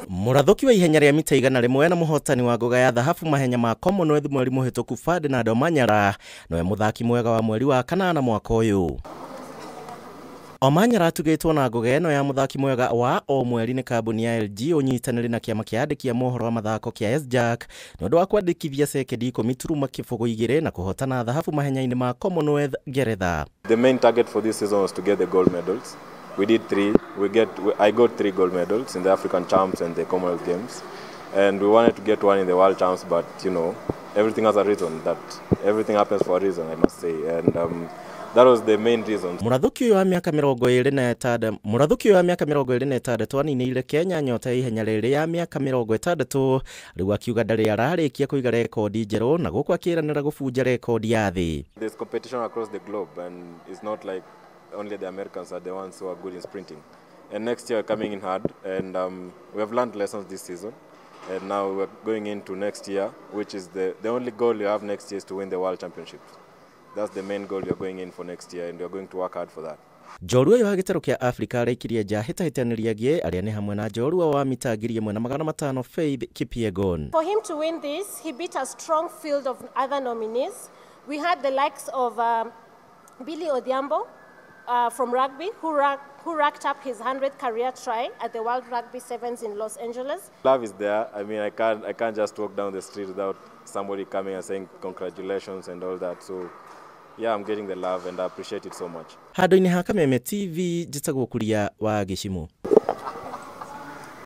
Murathuki wa ihenya rĩa mita 100 na muhotani wa ngoga ya thahabu mahenya ma Commonwealth mweri muhituku Ferdinand Omanyala niwe muthaki mwega wa mweri wa kanana mwaka uyu. Omanyala atugitwo na ngoga eno ya muthaki mwega wa o mweri ni kambuni ya LG unyitaniri na kiama kia andiki ya Mohoro wa mathako kia SJack ni undu wa kwandikithia sekendi 10 turuma kibogo 2 na kuhotana thahabu mahenya-ini ma Commonwealth Ngeretha. The main target for this season was to get the gold medals. We did 3. I got 3 gold medals in the African Champs and the Commonwealth Games, and we wanted to get one in the World Champs, but you know, everything has a reason. That everything happens for a reason, I must say, and that was the main reason. Murathuki wa miaka 26 Murathuki wa miaka 26 aninire Kenya nyota ihenya riri ya miaka 60 riu akiuga ndari ararikia kuiga rekodi njeru na guku akiranira gubunja rekodi ya thi. There's competition across the globe, and it's not like only the Americans are the ones who are good in sprinting. And next year we're coming in hard, and we have learned lessons this season, and now we're going into next year, which is the only goal you have next year is to win the World Championships. That's the main goal you're going in for next year, and you're going to work hard for that. Njorua yo gitaro kia Africa araikirie nja kihitahitano gie aria ni hamwe na njorua wa mita 1500 Faith Kipyegon. For him to win this, he beat a strong field of other nominees. We had the likes of Billy Odhiambo from rugby, who racked up his 100th career try at the World Rugby Sevens in Los Angeles. Love is there. I mean, I can't just walk down the street without somebody coming and saying congratulations and all that. So yeah, I'm getting the love and I appreciate it so much. Handu-ini ha Kameme TV, njitagwo Kuria wa Gicimu.